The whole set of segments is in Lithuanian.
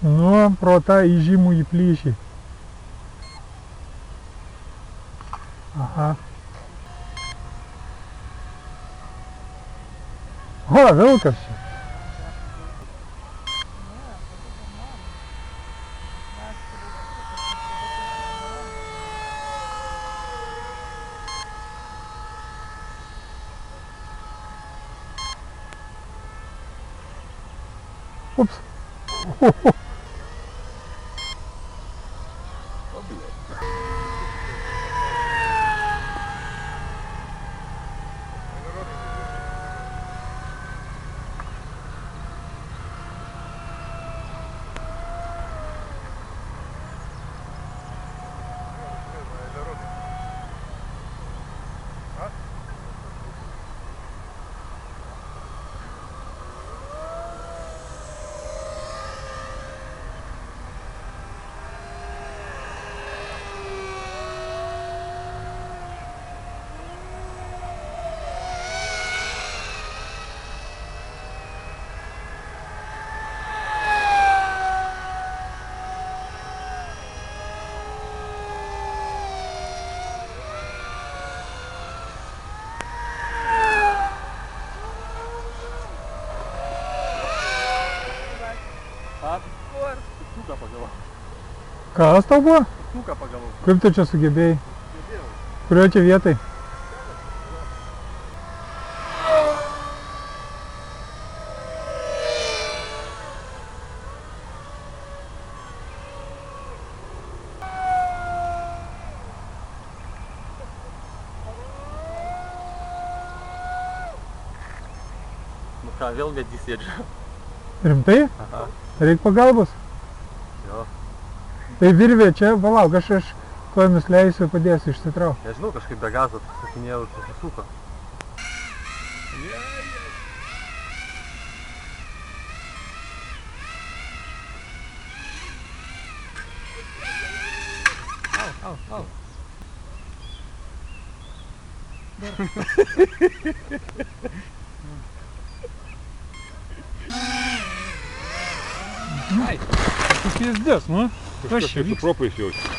Nu, pro tą įžymų į plyšį. Aha. O, vilkas čia. Ups. Kas tau buvo? Tuką pagavau. Kaip tu čia sugebėjai? Sugebėjau. Kurioje čia vietai? Nu ką, vėl vedys sėdžiu. Rimtai? Aha. Reik pagalbos? Jo. Tai virvė čia, palauk, aš kojomis leisiu, padėsiu išsitraukti. Nežinau, kažkaip be gazo sakinėjau ir susisuko. Au. Ai, tu pėsdės, nu? Kažkas tai su propais jaučia.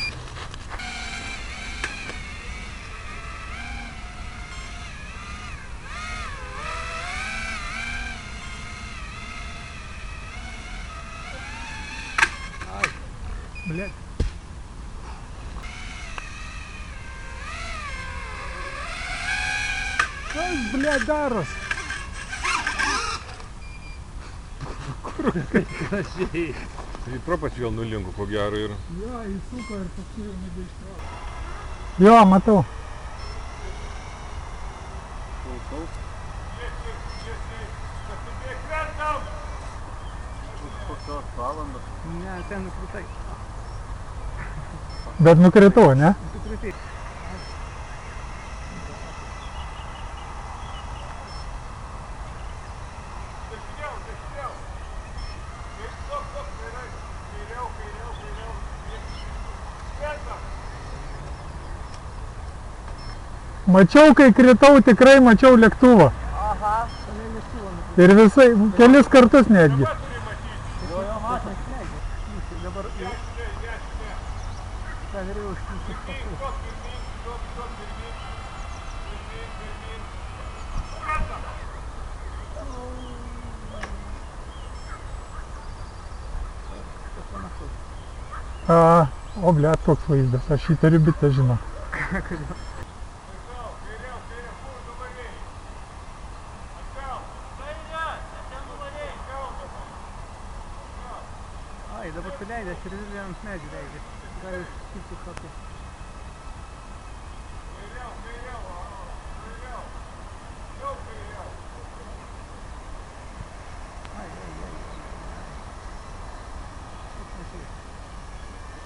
Ai, blėt. Kas, blėt, daros? Kur? Kaip gražiai. Tai propas vėl nulinko, ko gero ir... Jo, įsuko ir paskui jau nebeištraukė. Jo, matau. Klausau. Kokios valandos? Ne, ten nukritai. Bet nukritau, ne? Nukritai. Mačiau, kai kritau, tikrai mačiau lėktuvą. Aha. Ir visai, kelis kartus netgi. Jo, matai. Dabar... Ten yra užkiltis pasus. O, blėt, toks vaizdas. Aš įtariu bitę, žinau. Ai, dabar tu leidęs ir vienams medžių leidęs. Gali skirti kokį.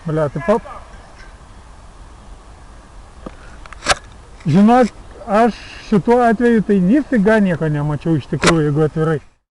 Bля, tai pap. Žinok, aš šituo atveju tai nifiga nieko nemačiau iš tikrųjų, jeigu atvirai.